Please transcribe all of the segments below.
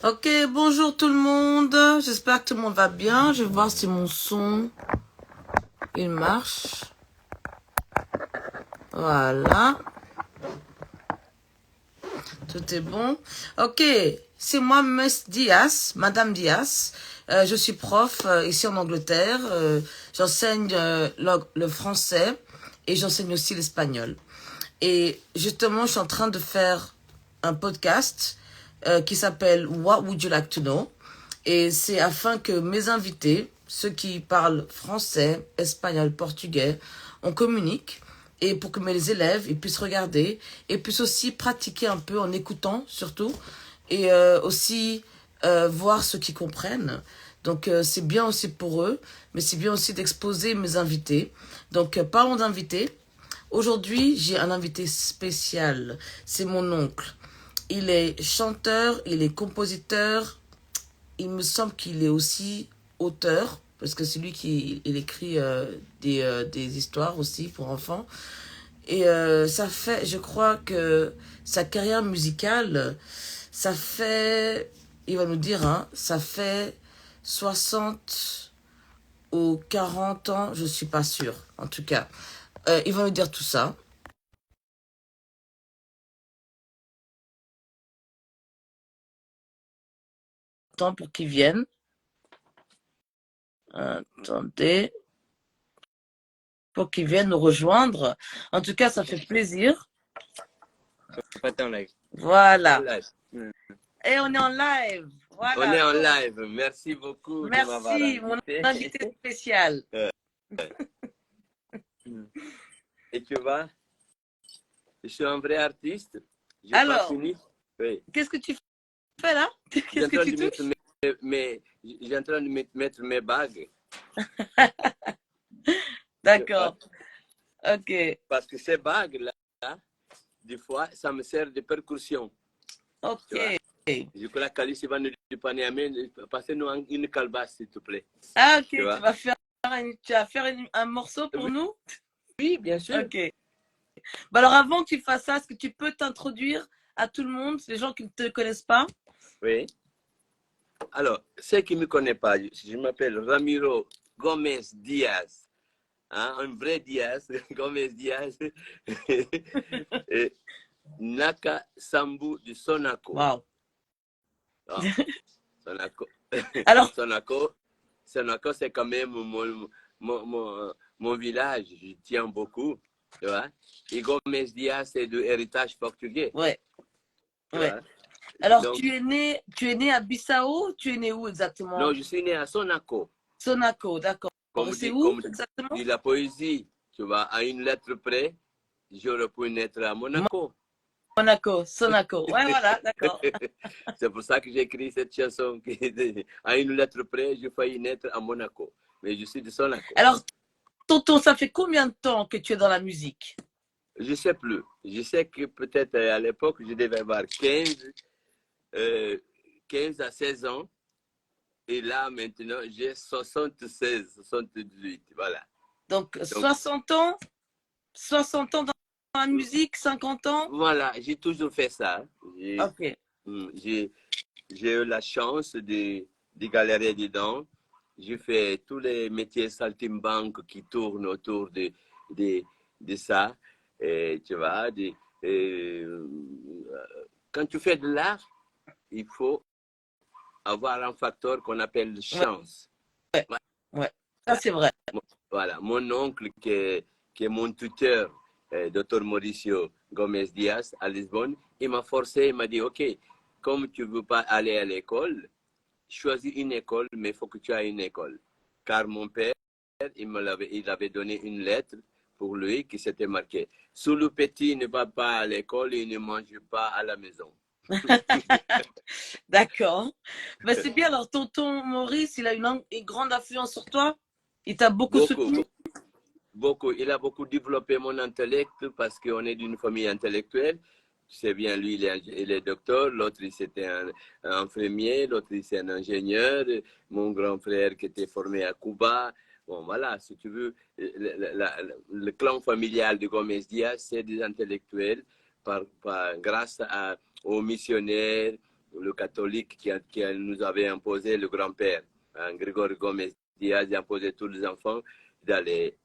Ok, bonjour tout le monde. J'espère que tout le monde va bien. Je vais voir si mon son, il marche. Voilà. Tout est bon. Ok, c'est moi, Miss Diaz, Madame Diaz. Je suis prof ici en Angleterre. J'enseigne le français et j'enseigne aussi l'espagnol. Et justement, je suis en train de faire un podcast qui s'appelle What Would You Like to Know? Et c'est afin que mes invités, ceux qui parlent français, espagnol, portugais, on communique. Et pour que mes élèves ils puissent regarder et puissent aussi pratiquer un peu en écoutant surtout. Et aussi voir ceux qui comprennent. Donc c'est bien aussi pour eux, mais c'est bien aussi d'exposer mes invités. Donc parlons d'invités. Aujourd'hui, j'ai un invité spécial. C'est mon oncle. Il est chanteur, il est compositeur. Il me semble qu'il est aussi auteur, parce que c'est lui qui il écrit des histoires aussi pour enfants. Et ça fait, je crois que sa carrière musicale, ça fait, il va nous dire, hein, ça fait 60 ou 40 ans, je suis pas sûre, en tout cas. Il va nous dire tout ça. Temps pour qu'ils viennent. Attendez. Pour qu'ils viennent nous rejoindre. En tout cas, ça fait plaisir. Voilà. Et on est en live. Voilà. On est en live. Merci beaucoup de m'avoir Merci, mon invité. invité spécial. Et tu vois, je suis un vrai artiste. J'ai Alors, pas fini. Oui. qu'est-ce que tu fais là? Qu'est-ce que tu touches? J'ai en train de mettre mes bagues. D'accord. Ok. Parce que ces bagues-là, des fois, ça me sert de percussion. Ok. Je crois que Alice va nous dépanner. Passez-nous une calebasse, s'il te plaît. Ah, ok. Tu vas faire un morceau pour nous? Oui, bien sûr. Ok. Bah alors, avant que tu fasses ça, est-ce que tu peux t'introduire à tout le monde, les gens qui ne te connaissent pas? Oui. Alors, ceux qui ne me connaissent pas, je m'appelle Ramiro Gomez Diaz. Hein, un vrai Diaz, Gomez Diaz. Et Naka Sambu du Sonako. Wow. Ah, Sonako. Alors, Sonako, c'est quand même mon village. Je tiens beaucoup. Tu vois? Et Gomez Diaz, c'est de héritage portugais. ouais. Ouais. Vois? Alors, donc, tu es né à Bissau? Tu es né où exactement? non, je suis né à Sonako. Sonako, d'accord. C'est où exactement? Dit la poésie, tu vois, à une lettre près, j'aurais pu naître à Monaco. Monaco, Sonako. Ouais, voilà, d'accord. C'est pour ça que j'ai écrit cette chanson. À une lettre près, j'ai failli naître à Monaco. Mais je suis de Sonako. Alors, tonton, ça fait combien de temps que tu es dans la musique? Je ne sais plus. Je sais que peut-être à l'époque, je devais avoir 15 à 16 ans. Et là, maintenant, j'ai 76, 78. Voilà. Donc 60 ans? 60 ans dans la musique? 50 ans? Voilà, j'ai toujours fait ça. Ok. J'ai eu la chance de galérer dedans. J'ai fait tous les métiers saltimbanques qui tournent autour de ça. Et, tu vois, quand tu fais de l'art, il faut avoir un facteur qu'on appelle chance. Ouais, ouais. Ça, c'est vrai. Voilà, mon oncle qui est mon tuteur, Dr Mauricio Gomez Diaz à Lisbonne, il m'a forcé, il m'a dit, OK, comme tu ne veux pas aller à l'école, choisis une école, mais il faut que tu aies une école. Car mon père, il avait donné une lettre pour lui qui s'était marqué. Sous le petit ne va pas à l'école, il ne mange pas à la maison. D'accord. Ben, c'est bien. Alors, tonton Maurice, il a une grande influence sur toi? Il t'a beaucoup soutenu? Beaucoup. Il a beaucoup développé mon intellect parce qu'on est d'une famille intellectuelle. C'est bien, lui, il est docteur, l'autre, c'était un infirmier, l'autre, c'est un ingénieur, mon grand frère qui était formé à Cuba. Bon, voilà, si tu veux, le clan familial de Gomez Diaz, c'est des intellectuels grâce aux missionnaires le catholique nous avait imposé, le grand-père, hein, Grégory Gomez Diaz, a imposé tous les enfants d'aller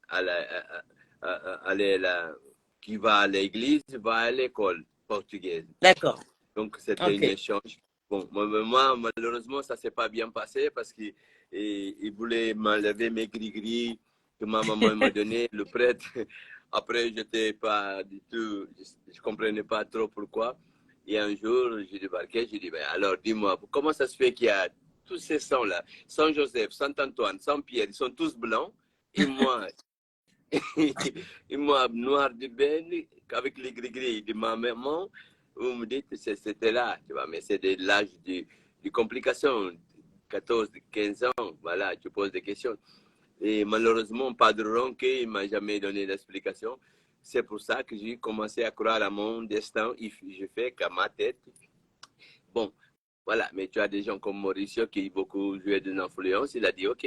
qui va à l'église, va à l'école portugaise. D'accord. Donc, c'était un Ok. échange. Bon, moi, malheureusement, ça ne s'est pas bien passé parce qu'il voulait m'enlever mes gris-gris que ma maman m'a donné, le prêtre. Après, je n'étais pas du tout, je ne comprenais pas trop pourquoi. Et un jour, j'ai débarqué, j'ai dit, ben, alors dis-moi, comment ça se fait qu'il y a tous ces sangs-là, Saint Joseph, Saint Antoine, Saint Pierre, ils sont tous blancs, et moi, et moi, noir de ben, avec les gris-gris de ma maman, vous me dites que c'était là, tu vois, mais c'est de l'âge de complications, 14, 15 ans, voilà, tu poses des questions. Et malheureusement, Padre Ronque, il ne m'a jamais donné d'explication. C'est pour ça que j'ai commencé à croire à mon destin. Je fais qu'à ma tête. Bon, voilà, mais tu as des gens comme Mauricio qui ont beaucoup joué d'une influence. Il a dit, OK,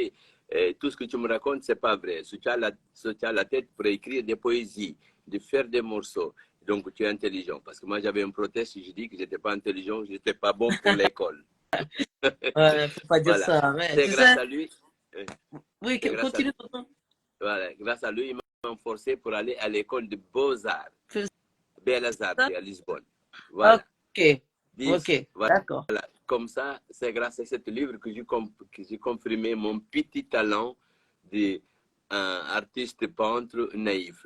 tout ce que tu me racontes, ce n'est pas vrai. Si tu as la tête pour écrire des poésies, de faire des morceaux, donc tu es intelligent. Parce que moi, j'avais un proteste, je dis que je n'étais pas intelligent, je n'étais pas bon pour l'école. Ouais, faut pas dire Voilà. ça. Ouais. C'est Tu grâce sais, à lui. oui, C'est grâce à continue, lui. tonton. Voilà. Grâce à lui, il m'a forcé pour aller à l'école de Beaux-Arts, Fais Belas Artes ça. à Lisbonne. Voilà. Ok. 10, Ok. voilà. D'accord. Comme ça, c'est grâce à ce livre que j'ai confirmé mon petit talent d'un artiste peintre naïf.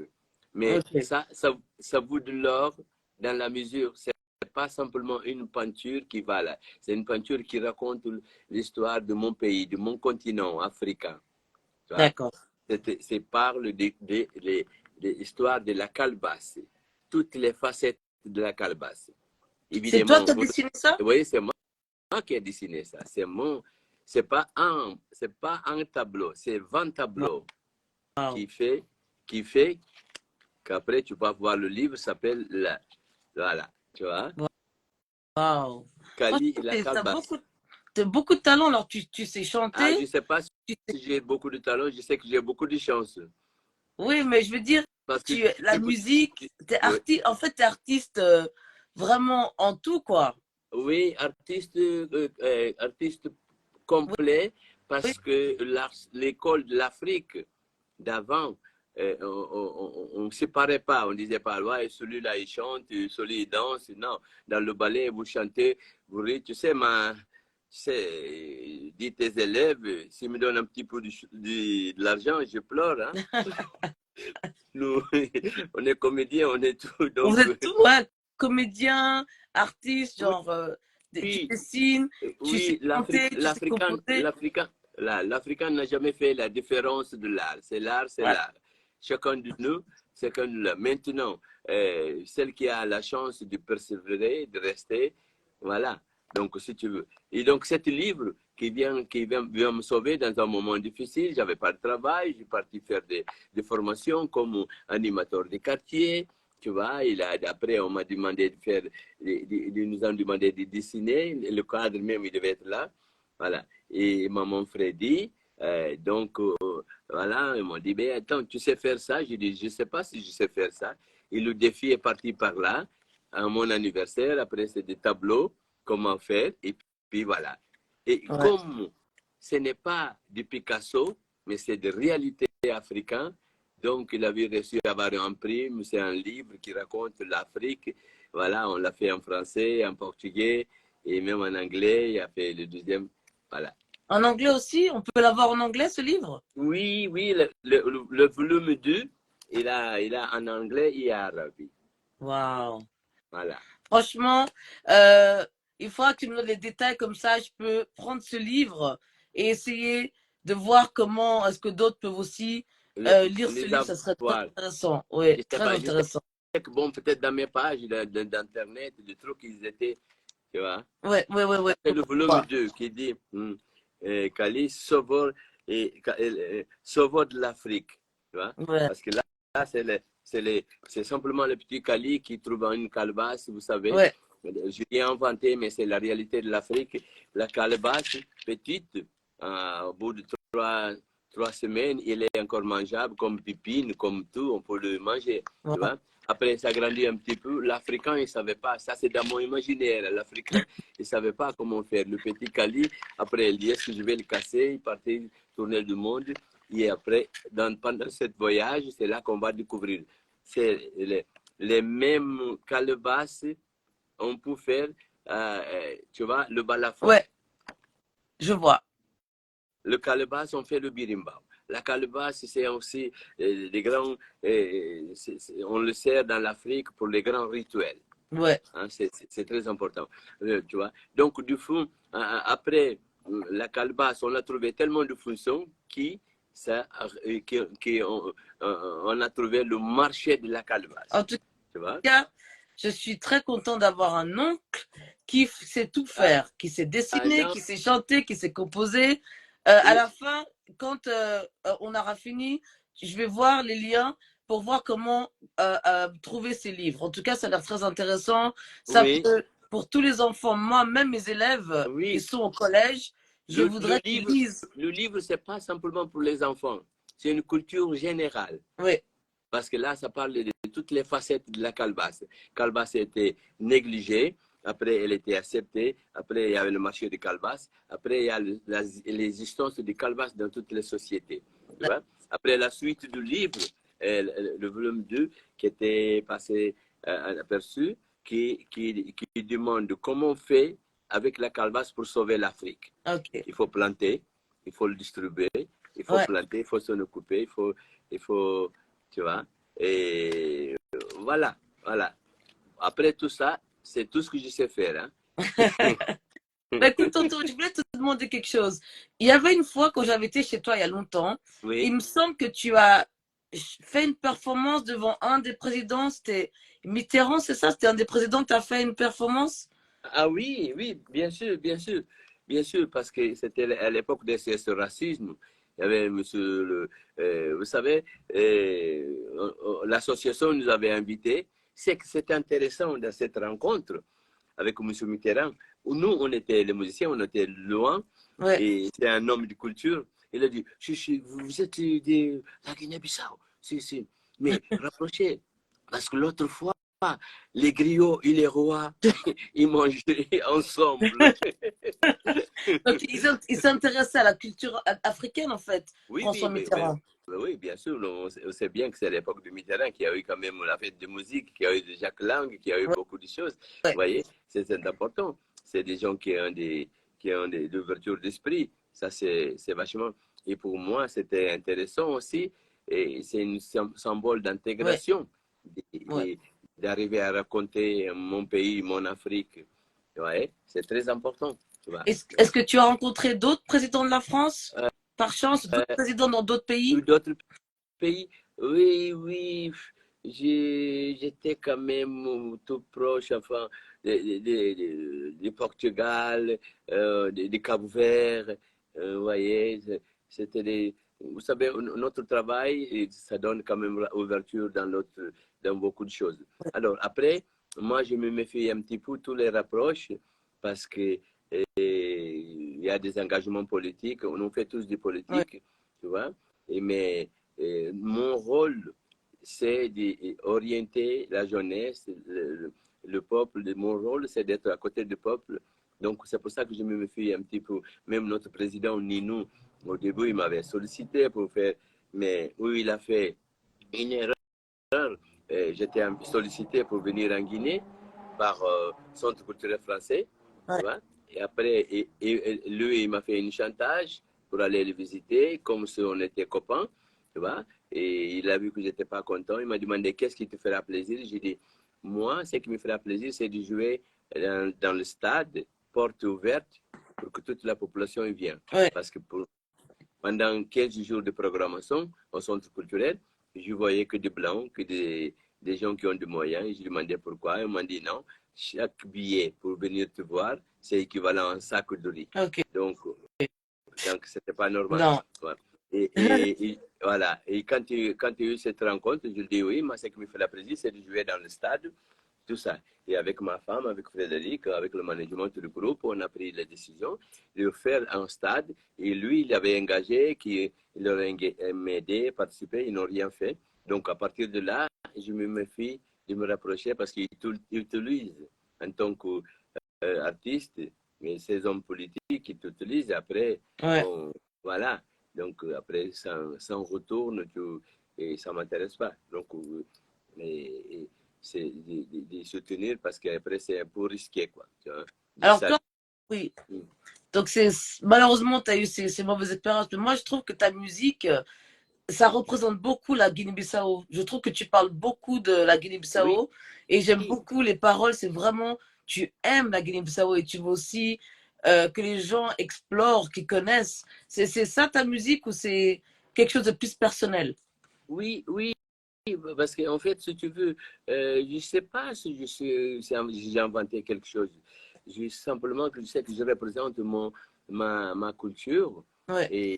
Mais Ok. ça vaut de l'or dans la mesure, c'est pas simplement une peinture qui va là, c'est une peinture qui raconte l'histoire de mon pays, de mon continent africain. Tu vois? D'accord. C'est parle de l'histoire de la calebasse, toutes les facettes de la calebasse. C'est toi qui Évidemment, as dessiné ça? vous voyez, c'est moi qui ai dessiné ça. C'est pas un tableau, c'est 20 tableaux Wow. qui fait qu'après tu vas voir le livre s'appelle voilà, tu vois, Wow. Kali et Franchement, la calebasse. t'as beaucoup de talent. Alors, tu sais Ah, je chanter. sais pas si tu sais- j'ai beaucoup de talent, je sais que j'ai beaucoup de chance. Oui, mais je veux dire, Parce que la musique, t'es oui, artiste. En fait, t'es artiste vraiment en tout, quoi. oui, artiste Oui, complet oui, parce que l'école de l'Afrique d'avant, on ne séparait pas. On ne disait pas, ouais, celui-là il chante, celui-là il danse. Non, dans le ballet, vous chantez, vous riez. Tu sais, dis tes élèves, s'ils me donnent un petit peu de l'argent, je pleure. Hein. Nous, on est comédiens, on est tout. vous Donc, êtes tout, ouais, comédien, artiste, oui, genre, tu oui, dessines, tu sais oui, chanter, tu sais composer. l'Africain n'a jamais fait la différence de l'art. C'est l'art, c'est Ouais. l'art. Chacun de nous, chacun de nous. Maintenant, celle qui a la chance de persévérer, de rester, voilà. Donc, si tu veux. Et donc, cet livre vient me sauver dans un moment difficile. J'avais pas de travail, j'ai parti faire des formations comme animateur de quartier. Tu vois, après, on m'a demandé de faire, ils nous ont demandé de dessiner. Le cadre même, il devait être là. Voilà. Et maman Freddy, donc, voilà, ils m'ont dit, ben attends, tu sais faire ça? J'ai dit, je ne sais pas si je sais faire ça. Et le défi est parti par là, à mon anniversaire. Après, c'est des tableaux, comment faire. Et puis voilà. Et Ouais. comme ce n'est pas du Picasso, mais c'est de réalité africaine, donc il avait réussi à avoir un prix. C'est un livre qui raconte l'Afrique. Voilà, on l'a fait en français, en portugais et même en anglais. Il a fait le deuxième. Voilà. En anglais aussi, on peut l'avoir en anglais, ce livre? Oui, oui, le volume 2, il a en anglais et en arabe. Waouh. Voilà. Franchement, il faudra que tu me donnes les détails comme ça, je peux prendre ce livre et essayer de voir comment est-ce que d'autres peuvent aussi lire ce Les livre. Ça serait très avoir. intéressant. Oui, Je sais très pas, je intéressant. sais que bon, peut-être dans mes pages d'internet, des trucs, ils étaient, tu vois. Ouais, ouais, ouais, ouais. C'est le volume 2 qui dit Kali Sauveur Sauveur de l'Afrique. Tu vois? Ouais, Parce que là c'est simplement le petit Kali qui trouve une calebasse, vous savez. ouais. Je l'ai inventé, mais c'est la réalité de l'Afrique. La calebasse petite, au bout de 3 semaines, il est encore mangeable comme pipine, comme tout, on peut le manger. Ouais. Tu vois? Après, ça grandit un petit peu. L'Africain, il ne savait pas. Ça, c'est dans mon imaginaire. L'Africain, il ne savait pas comment faire. Le petit Kali, après, il dit, est-ce que je vais le casser? Il partait tourner le monde. Et après, pendant ce voyage, c'est là qu'on va découvrir. C'est les mêmes calebasses, on peut faire, tu vois, le balafon. Ouais, je vois. Le calebasse, on fait le birimbau. La calebasse, c'est aussi des grands, on le sert dans l'Afrique pour les grands rituels. Ouais. Hein, c'est très important. Tu vois. Donc, du fond, après la calebasse, on a trouvé tellement de fonctions on a trouvé le marché de la calebasse. En tout Tu vois. cas, je suis très content d'avoir un oncle qui sait tout faire, qui sait dessiner, qui sait chanter, qui sait composer. À la fin, quand on aura fini, je vais voir les liens pour voir comment trouver ces livres. En tout cas, ça a l'air très intéressant. Ça peut, pour tous les enfants, moi, même mes élèves qui sont au collège, je voudrais qu'ils lisent. Le livre, ce n'est pas simplement pour les enfants. C'est une culture générale. Oui. Parce que là, ça parle de toutes les facettes de la calebasse. La calebasse était négligée. Après, elle était acceptée. Après, il y avait le marché de calebasse. Après, il y a l'existence de calebasse dans toutes les sociétés. Tu vois? Après, la suite du livre, le volume 2, qui était passé aperçu, qui demande comment on fait avec la calebasse pour sauver l'Afrique. Okay. Il faut planter, il faut le distribuer, il faut planter, il faut s'en occuper, il faut, tu vois. Et voilà. Après tout ça, c'est tout ce que je sais faire. Hein. Bah, écoute, tonton, je voulais te demander quelque chose. Il y avait une fois, quand j'avais été chez toi il y a longtemps, il me semble que tu as fait une performance devant un des présidents, c'était Mitterrand, c'est ça? C'était un des présidents que tu as fait une performance? Ah oui, bien sûr, parce que c'était à l'époque de ce racisme. Il y avait monsieur, vous savez, l'association nous avait invités. C'est que c'était intéressant dans cette rencontre avec M. Mitterrand, où nous, on était les musiciens, on était loin, et c'est un homme de culture. Il a dit, vous êtes de la Guinée-Bissau, si, mais rapprochez, parce que l'autre fois, les griots et les rois, ils mangeaient ensemble. Donc, ils s'intéressaient à la culture africaine, en fait, François Mitterrand. Oui, bien sûr. On sait bien que c'est à l'époque de Mitterrand qu'il y a eu quand même la fête de musique, qu'il y a eu de Jacques Lang, qu'il y a eu beaucoup de choses. Vous voyez, c'est important. C'est des gens qui ont des ouvertures d'esprit. Ça, c'est vachement. Et pour moi, c'était intéressant aussi. Et c'est un symbole d'intégration. D'arriver à raconter mon pays, mon Afrique. Ouais, c'est très important. Est-ce que tu as rencontré d'autres présidents de la France, par chance, d'autres présidents dans d'autres pays? D'autres pays, oui. J'étais quand même tout proche, enfin, du Portugal, du Cap-Vert. Vous voyez, c'était vous savez, notre travail, ça donne quand même l'ouverture dans beaucoup de choses. Alors, après, moi, je me méfie un petit peu tous les rapproches parce que il y a des engagements politiques. On fait tous des politiques, tu vois. Mais mon rôle, c'est d'orienter la jeunesse, le peuple. Mon rôle, c'est d'être à côté du peuple. Donc, c'est pour ça que je me méfie un petit peu. Même notre président Ninou, au début, il m'avait sollicité pour faire, mais où il a fait une erreur. J'étais sollicité pour venir en Guinée par Centre culturel français. Tu vois? Et après, lui, il m'a fait une chantage pour aller le visiter, comme si on était copains. Tu vois? Et il a vu que je n'étais pas content. Il m'a demandé qu'est-ce qui te fera plaisir. J'ai dit, moi, ce qui me fera plaisir, c'est de jouer dans le stade, porte ouverte, pour que toute la population y vienne. Parce que pendant 15 jours de programmation au centre culturel, je voyais que des blancs, que des gens qui ont des moyens. Je demandais pourquoi. Ils m'ont dit non, chaque billet pour venir te voir, c'est équivalent à un sac de riz. Donc, ce n'était pas normal. Non. Et voilà. Et quand il y a eu cette rencontre, je lui dis oui, moi, ce qui me fait la plaisir, c'est de jouer dans le stade tout ça. Et avec ma femme, avec Frédéric, avec le management du groupe, on a pris la décision de faire un stade. Et lui, il avait engagé, il aurait m'aider, participer, ils n'ont rien fait. Donc, à partir de là, je me méfie de me rapprocher parce qu'ils utilisent en tant qu'artiste, mais ces hommes politiques, ils t'utilisent. Après, Ouais. bon, voilà. Donc, après, ça en retourne et ça ne m'intéresse pas. Donc, c'est de soutenir parce qu'après, c'est un peu risqué, quoi. Tu vois, Alors toi, oui. Donc malheureusement, tu as eu ces mauvaises expériences. Mais moi, je trouve que ta musique, ça représente beaucoup la Guinée-Bissau. Je trouve que tu parles beaucoup de la Oui, Guinée-Bissau et j'aime beaucoup les paroles. C'est vraiment, tu aimes la Guinée-Bissau et tu veux aussi que les gens explorent, qu'ils connaissent. C'est ça ta musique ou c'est quelque chose de plus personnel? oui, oui. Parce qu'en fait, si tu veux, je ne sais pas si j'ai inventé quelque chose. Simplement que je sais que je représente ma culture Ouais. et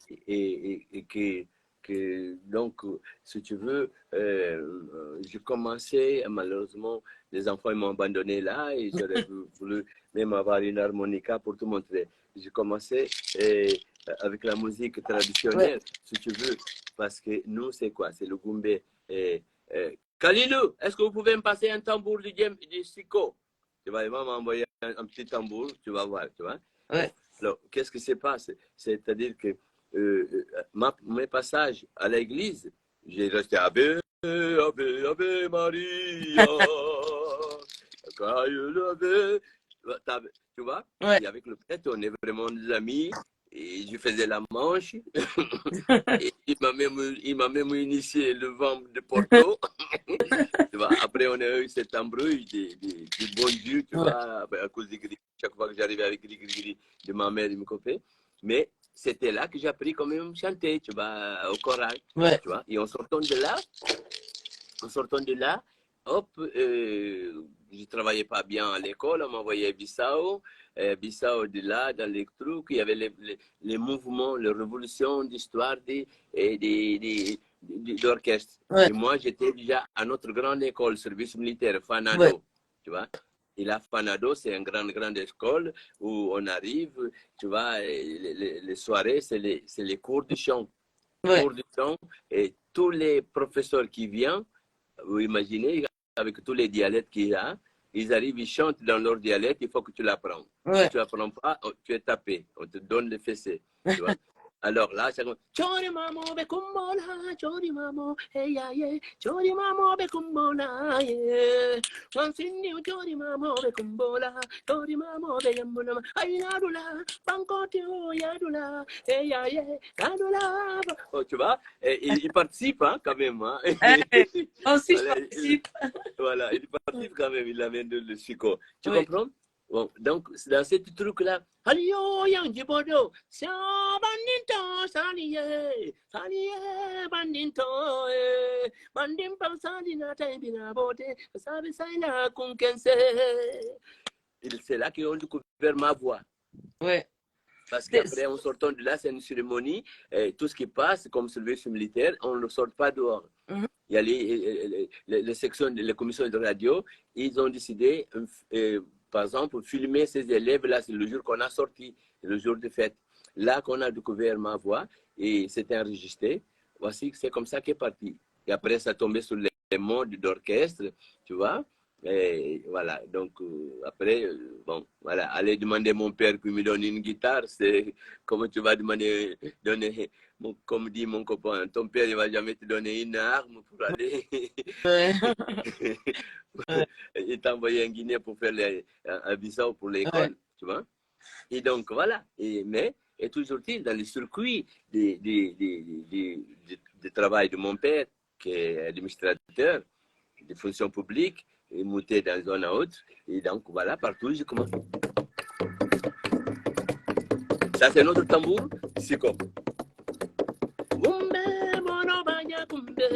donc, si tu veux, j'ai commencé, malheureusement, les enfants m'ont abandonné là et j'aurais voulu même avoir une harmonica pour te montrer. J'ai commencé avec la musique Ouais. traditionnelle, si tu veux, parce que nous, c'est quoi? C'est le goumbé. Kalilou, est-ce que vous pouvez me passer un tambour du Siko? Tu vas m'envoyer un petit tambour, tu vas voir, tu vois. Bon, Ouais. alors, qu'est-ce qui se passe? C'est-à-dire que mes passages à l'église, j'ai resté Ave, Ave, Ave Maria, tu vois? Ouais. Et avec le prêtre, on est vraiment des amis. Et je faisais la manche. Et il m'a même initié le vent de Porto. Tu vois, après, on a eu cette embrouille du bon Dieu, tu Ouais. vois, à cause des gris. Chaque fois que j'arrivais avec les gris de ma mère et de mes copains. Mais c'était là que j'ai appris quand même à chanter, tu vois, au choral. Ouais. Tu vois, et en sortant de là, hop, je ne travaillais pas bien à l'école, on m'envoyait à Bissau. Bissau, de là, dans les trucs, il y avait les mouvements, les révolutions d'histoire d'orchestre. Ouais. Et moi, j'étais déjà à notre grande école, service militaire, Ouais. Fanado, tu vois. Et là, Fanado, c'est une grande école où on arrive, tu vois, les soirées, c'est les cours de chant. Ouais. Cours de chant, et tous les professeurs qui viennent, vous imaginez, avec tous les dialectes qu'il y a, ils arrivent, ils chantent dans leur dialecte, il faut que tu l'apprends. Si Ouais. tu n'apprends pas, tu es tapé, on te donne les fessées, tu vois. Alors là, c'est comme Chori mamo be kumbola, chori mamo, hey ya ye, chori mamo be kumbola, ye. Monsignor chori mamo be kumbola, chori mamo be yamuna, ay yadula, bankotio yadula, hey ya ye, yadula. Oh, tu vois, il participe hein, quand même. Hein. Hey, moi aussi, je Voilà, participe. voilà, il participe quand même, il amène le psycho. Tu Oui. comprends? Bon, donc, dans ce truc-là, Halio Yangi Bodo, Bandinto, Saliye, Saliye, Bandinto, Bandim Pansandina, Taibina Bote, Sabi Saina, Kunkense. C'est là qu'ils ont découvert ma voix. Ouais. Parce qu'après, en sortant de là, c'est une cérémonie. Tout ce qui passe comme service militaire, on ne le sort pas dehors. Mhm. Il y a les sections, les commissions de radio, ils ont décidé, par exemple, filmer ces élèves. Là, c'est le jour qu'on a sorti, le jour de fête. Là qu'on a découvert ma voix et c'était enregistré. Voici, c'est comme ça qu'est parti. Et après, ça tombait sur les modes d'orchestre, tu vois. Et voilà, donc après, bon, voilà, aller demander à mon père qu'il me donne une guitare, c'est comme tu vas donner, comme dit mon copain, ton père ne va jamais te donner une arme pour aller Ouais. Ouais. et t'envoyer en Guinée pour faire un Bissau pour Ouais. l'école, tu vois. Et donc voilà, et toujours il dans le circuit de travail de mon père, qui est administrateur de fonction publique, et monté dans une autre. Et donc voilà, partout, je commence. Ça, c'est notre tambour, c'est comme. Gumbe, bono, baya, gumbe.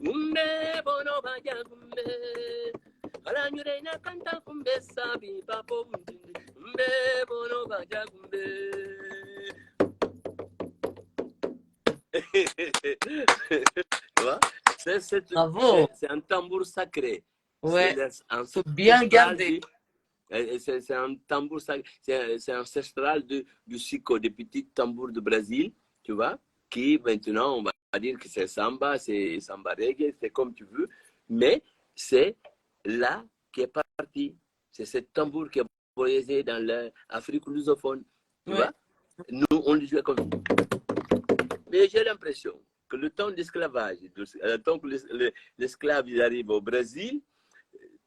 Gumbe, bono, baya, gumbe. Ala nyurena kanta gumbe, sabi, papo, gumbe, bono, baya, gumbe. Tu vois, Bravo. c'est un tambour sacré. Ouais, un faut bien le ancestral garder. c'est un tambour, c'est ancestral du siko, des petits tambours du Brésil, tu vois, qui maintenant, on va dire que c'est samba, c'est samba reggae, c'est comme tu veux, mais c'est là qui est parti. C'est ce tambour qui a voyagé dans l'Afrique lusophone, tu Ouais. vois. Nous, on le jouait comme ça. Mais j'ai l'impression que le temps d'esclavage, le temps que l'esclave arrive au Brésil,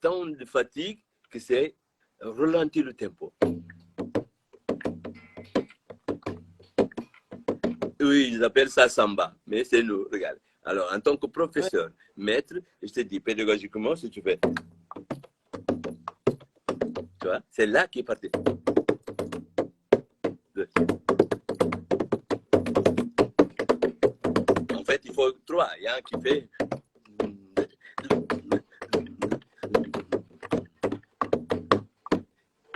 tant de fatigue que c'est ralentir le tempo. Oui, ils appellent ça samba, mais c'est nous, regarde. Alors, en tant que Ouais. professeur, maître, je te dis pédagogiquement, si tu fais, tu vois, c'est là qu'il est parti. En fait, il faut trois. Il y a un qui fait.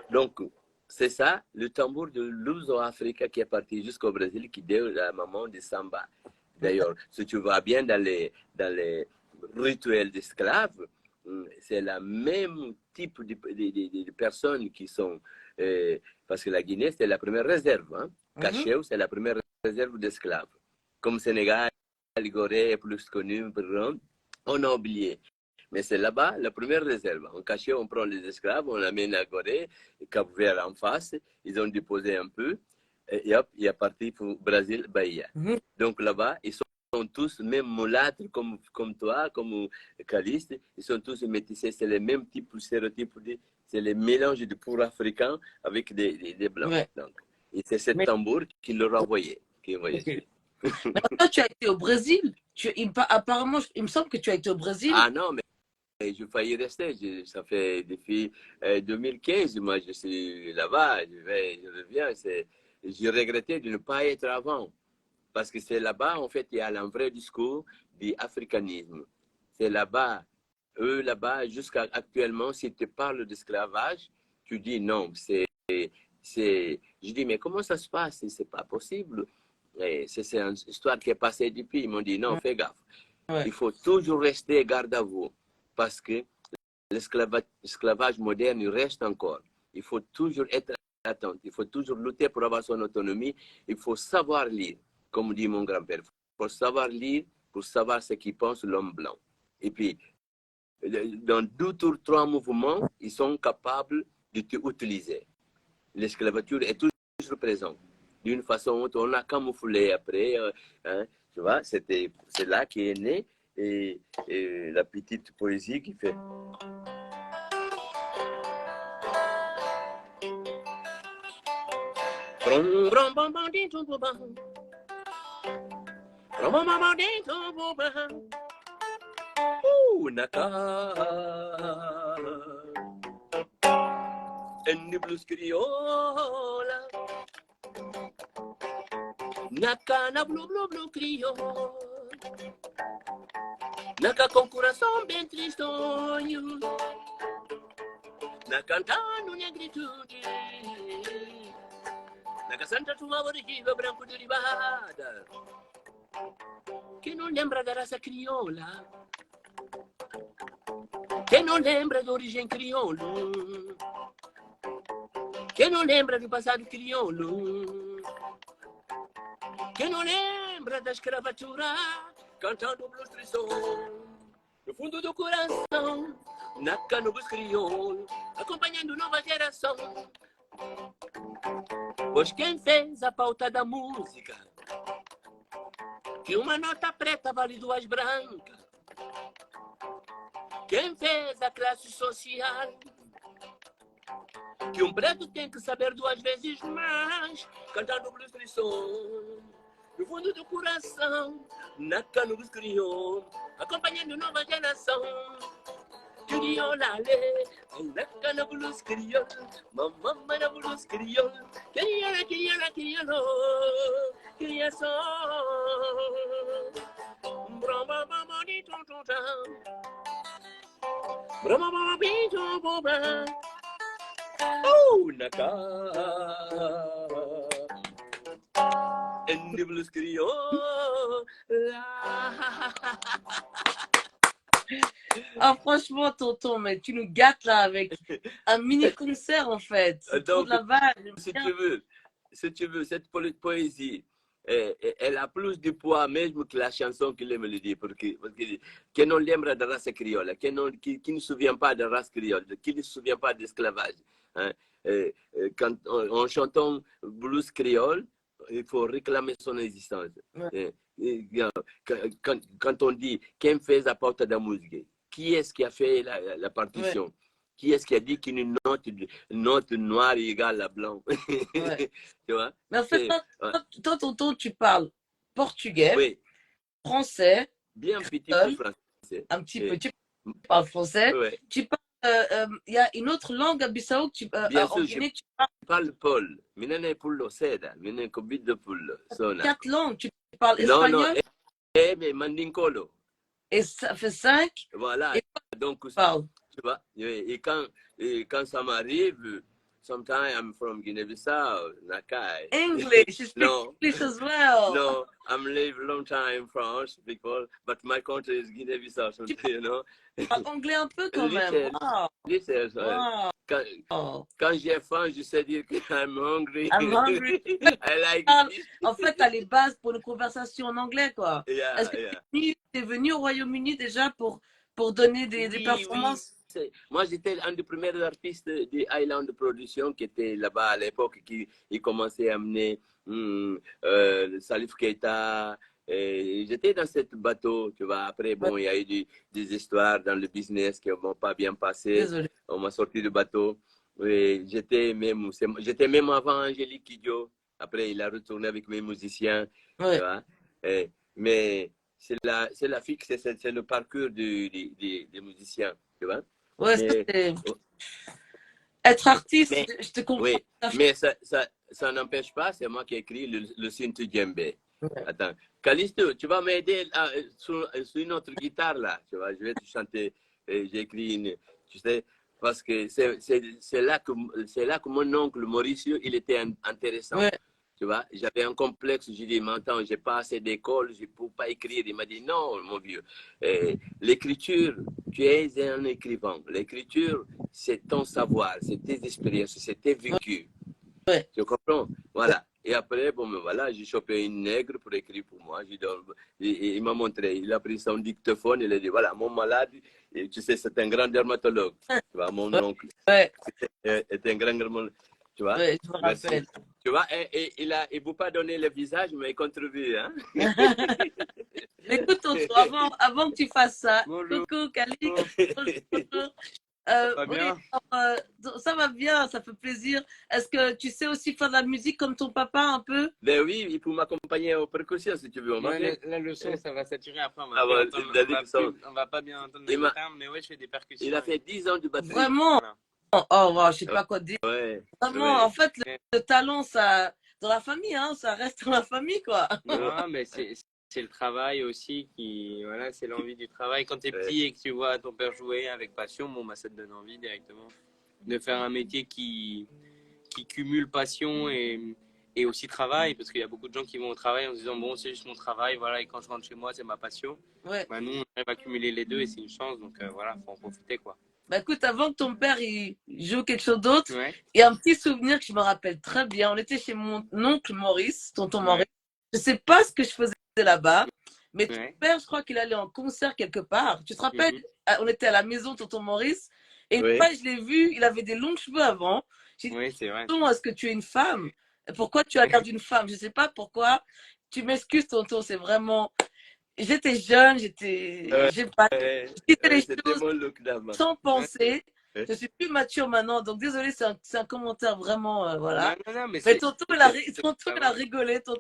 Donc, c'est ça, le tambour de Luso-Africa qui est parti jusqu'au Brésil, qui est la maman de samba. D'ailleurs, si tu vas bien dans les rituels d'esclaves, c'est la même type de personnes qui sont... parce que la Guinée, c'est la première réserve. Hein? Cacheu, c'est la première réserve d'esclaves. Comme Sénégal, Gorée est plus connu, on a oublié. Mais c'est là-bas la première réserve. En cachet, on prend les esclaves, on amène à Gorée, Cap-Vert en face, ils ont déposé un peu, et hop, il est parti pour Brésil, Bahia. Donc là-bas, ils sont tous, même mulâtres comme toi, comme Caliste, ils sont tous métissés, c'est les mêmes types, stéréotypes, c'est les mélanges de pour africains avec des blancs. Ouais. Donc, et c'est ce Mais, tambour qui leur a envoyé. okay. Mais toi, tu as été au Brésil. Apparemment, il me semble que tu as été au Brésil. Ah non, mais je failli rester. Ça fait depuis 2015, moi je suis là-bas, je reviens. J'ai regretté de ne pas être avant. Parce que c'est là-bas, en fait, il y a un vrai discours du africanisme. C'est là-bas, eux là-bas, jusqu'à actuellement, si tu parles d'esclavage, tu dis non. Je dis, mais comment ça se passe? C'est pas possible. C'est une histoire qui est passée depuis. Ils m'ont dit, non, Ouais. fais gaffe. Ouais. Il faut toujours rester garde à vous. Parce que l'esclavage moderne il reste encore. Il faut toujours être attentif. Il faut toujours lutter pour avoir son autonomie. Il faut savoir lire, comme dit mon grand-père. Il faut savoir lire pour savoir ce qu'il pense l'homme blanc. Et puis, dans 2 ou 3 mouvements, ils sont capables de t'utiliser. L'esclavature est toujours présente. D'une façon ou autre, on a camouflé après. Hein, tu vois, c'est là qu'est né et la petite poésie qui fait. Naka and the blues criolla Naka na blue criolla Naka com coração bem tristonho Na cantando negritude Na santa tua origem branco de ribada Que não lembra da raça crioula Que não lembra da origem crioulo Que não lembra do passado crioulo Que não lembra da escravatura Cantando blues tristão No fundo do coração Na cana blues crioulo Acompanhando nova geração Pois quem fez a pauta da música Que uma nota preta vale 2 brancas Quem fez a classe social Que preto tem que saber 2 vezes mais Cantando blues tristão No fundo do coração Na cana blues crioulo Acompanhando nova geração Criola, na cana blues crioulo Mamãe na blues crioulo Criola, criação Broma, broma, de tum, tum, tum Broma, broma, de tum, tum, tum Naka And the blues criolla Ah, franchement, tonton, mais tu nous gâtes là avec un mini-concert en fait. C'est trop de Donc, la balle. J'aime si bien. tu veux, si tu veux, cette poésie, elle a plus de poids même que la chanson qu'il me le dit, parce que non lembra de race créole, qui ne se souvient pas de race créole, qui ne se souvient pas d'esclavage. Hein. Quand en chantant blues créole, il faut réclamer son existence. Ouais, Quand on dit qu'un fait la porte de la musique, qui est-ce qui a fait la ouais, partition? Qui est-ce qui a dit qu'une note noire égale à blanc? ouais. Tu vois? Mais en fait, toi, tonton, tu parles portugais, Oui, français, bien petit pour créole, français. un petit peu. Et, Tu parles français. ouais. Tu parles. Il y a une autre langue à Bissau, Bien en sûr, je Guinée, tu parles parle Paul. Minane pullo seda, minane kobit de pullo, sona. 4 langues. Tu parles Non, non, espagnol mais mandinkolo. et ça fait 5. Voilà. Et toi, Donc, tu parles tu vois, et quand ça m'arrive, sometimes I'm from Guinea-Bissau, Nakai. English. You speak No, English as well. no, I'm live a long time in France, because, but my country is Guinea-Bissau, Tu you know. parles anglais un peu quand même. Little, Wow. little. Quand, Wow. quand j'ai faim, je sais dire que I'm hungry. I'm hungry. I like this. En fait, tu as les bases pour une conversation en anglais, quoi. Est-ce Yeah, que yeah. tu es venu au Royaume-Uni déjà pour donner des Oui, oui. performances? Moi, j'étais un des premiers artistes de Island Production qui était là-bas à l'époque, qui commençait à amener Salif Keita. J'étais dans ce bateau, tu vois. Après, Ouais, bon, il y a eu des histoires dans le business qui ne m'ont pas bien passé. désolé. On m'a sorti du bateau. Et j'étais même avant Angélique Kidjo. Après, il a retourné avec mes musiciens, tu Ouais, vois. Mais c'est la fixe, c'est le parcours des musiciens, tu vois. ouais, ça, Mais, être artiste, mais je te comprends. oui, mais ça n'empêche pas, c'est moi qui ai écrit le Sintu Djembe. Ouais. Attends, Calisto, tu vas m'aider sur une autre guitare là, tu vois, je vais te chanter. J'ai écrit tu sais, parce que c'est là que mon oncle Mauricio, il était intéressant. Ouais, Tu vois, j'avais un complexe, j'ai dit, mais attends, j'ai pas assez d'école, je ne peux pas écrire. Il m'a dit, non, mon vieux, l'écriture, tu es un écrivain. L'écriture, c'est ton savoir, c'est tes expériences, c'est tes ouais, vécus. ouais. Tu comprends? Voilà. Et après, bon, voilà, j'ai chopé une nègre pour écrire pour moi. Il m'a montré, il a pris son dictaphone, il a dit, voilà, mon malade, et tu sais, c'est un grand dermatologue. Tu vois, mon Ouais, oncle ouais, était un grand dermatologue. Tu vois? ouais, je me Merci. rappelle. Tu vois, et il ne vous pas donné le visage, mais il contribue. Hein? Écoute, tonton, avant que tu fasses ça, Bonjour, coucou, Kali, bonjour. ça va Oui, bien? ça va bien, ça fait plaisir. Est-ce que tu sais aussi faire de la musique comme ton papa un peu? Ben oui, il peut m'accompagner aux percussions si tu veux. On m'a Ouais, fait. la leçon, ça va saturer après, Ah, bon, on va pas bien entendre les il, m'a- guitares, mais ouais, je fais des percussions. il a fait 10 ans de batterie. Vraiment? Voilà. Oh, wow, je sais pas quoi dire. Ouais, Vraiment, ouais. en fait, le talent, ça, dans la famille, hein, ça reste dans la famille, quoi. Non, mais c'est le travail aussi qui, voilà, c'est l'envie du travail. Quand tu es Ouais. petit et que tu vois ton père jouer avec passion, bon, bah, ça te donne envie directement de faire un métier qui cumule passion et aussi travail, parce qu'il y a beaucoup de gens qui vont au travail en se disant, bon, c'est juste mon travail, voilà, et quand je rentre chez moi, c'est ma passion. Ouais. Bah, nous, on arrive à cumuler les deux et c'est une chance, donc voilà, faut en profiter, quoi. Bah écoute, avant que ton père il joue quelque chose d'autre, Ouais, il y a un petit souvenir que je me rappelle très bien. On était chez mon oncle Maurice, tonton Maurice. ouais, Je sais pas ce que je faisais là-bas, mais ton ouais. père, je crois qu'il allait en concert quelque part. Tu te rappelles, Mhm. on était à la maison, tonton Maurice, et une Oui. fois, je l'ai vu, il avait des longs cheveux avant. J'ai dit, Oui, c'est vrai. tonton, est-ce que tu es une femme? Pourquoi tu as l'air d'une femme? Je sais pas pourquoi. Tu m'excuses, tonton, c'est vraiment. J'étais jeune, j'ai pas dit les C'était choses mon look d'avant. sans Ouais. penser. Ouais. Je suis plus mature maintenant, donc désolé, c'est un commentaire vraiment, voilà. Non, mais Mais c'est tonton, pas il a vrai. rigolé, ton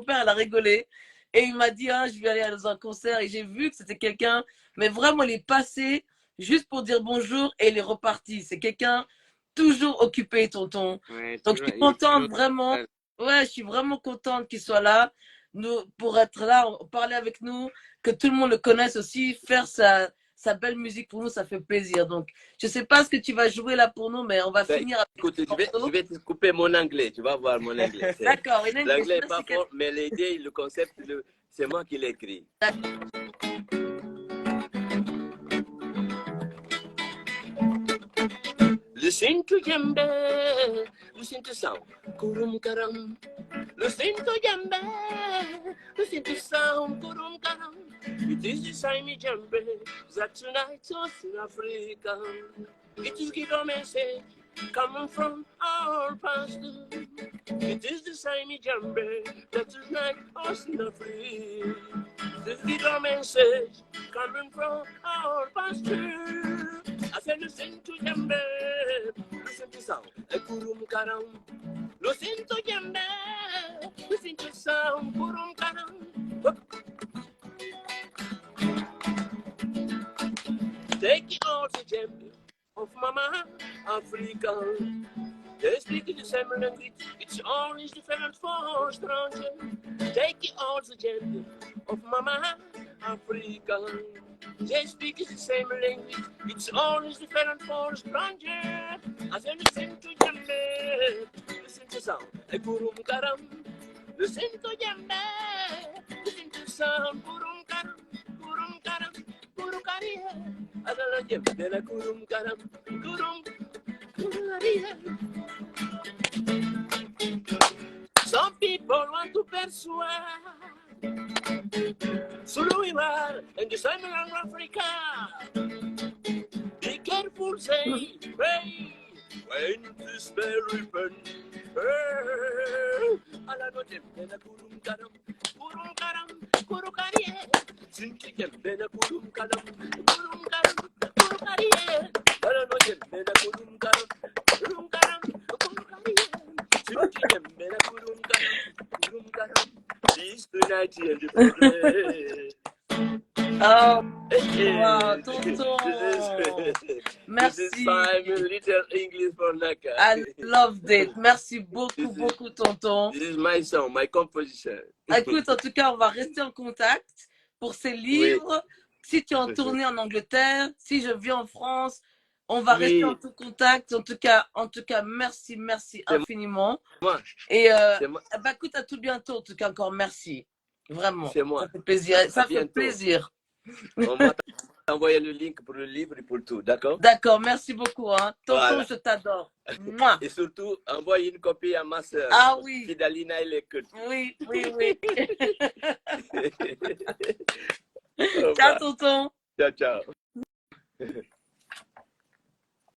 père, il a rigolé. Et il m'a dit, ah, je vais aller dans un concert. Et j'ai vu que c'était quelqu'un, mais vraiment, il est passé juste pour dire bonjour et il est reparti. C'est quelqu'un toujours occupé, tonton. Ouais, Donc, je toujours, suis il est contente, toujours. vraiment. Ouais, je suis vraiment contente qu'il soit là, nous, pour être là, parler avec nous, que tout le monde le connaisse aussi, faire sa belle musique pour nous, ça fait plaisir. Donc, je sais pas ce que tu vas jouer là pour nous, mais on va Ben, finir avec écoute, ce je morceau. vais te couper mon anglais. Tu vas voir mon anglais. D'accord, in English. L'anglais n'est Merci, pas fort, mais l'idée, le concept, c'est moi qui l'ai écrit. Listen to Jembe, listen to sound, kurum karam. Listen to Jembe, listen to sound, kurum karam. It is the same Jembe that tonight us in Africa. It is give a message coming from our pastor. It is the same Jembe that tonight us in Africa. It is give a message coming from our pastor. I said, listen to Jembe, listen to sound, kurum karam. Listen to Jembe, listen to sound, kurum karam. Take the oxygen of Mama Africa. They speak the same language, it's always different for stranger. Take the oxygen of Mama Africa. They speak the same language, it's always different for stranger. I said, listen to Jembe, listen to sound, kurum karam. Listen to Jembe, listen to sound, kurum karam, kurum karam, kurum karam. Adala Jembe la kurum karam, kurum karam. Some people want to persuade Suluiwal and the Simon of Africa. Be careful, say, pray, when to spare repent. Alago Jembe la kurum karam, kurum karam, kurum karam. Sinti Jembe la kurum karam, kurum karam, kurum karam. Alago Jembe la kurum karam, kurum karam, kurum karam. Sinti Jembe la kurum karam, kurum karam. This tonight is the problem. Oh, Hey, wow, this tonton. is Merci. Simon Little English for Naka. I loved it. Merci beaucoup, This is beaucoup, tonton. this is my song, my composition. Écoute, en tout cas, on va rester en contact pour ces Oui, livres. Si tu es en tournée en Angleterre, si je viens en France, on va rester en oui, tout contact. En tout cas, merci, merci c'est infiniment. moi, Et c'est moi, bah, écoute, à tout bientôt. En tout cas, encore merci. Vraiment, c'est ça moi. fait plaisir. À Ça fait bientôt. plaisir. On va t'envoyer le link pour le livre et pour tout, d'accord? D'accord, merci beaucoup. Hein. Tonton, Voilà. je t'adore. Mouah. Et surtout, envoie une copie à ma soeur, Ah oui, Fidalina Elekut. oui, oui, oui. Au Ciao, revoir. tonton. Ciao, ciao.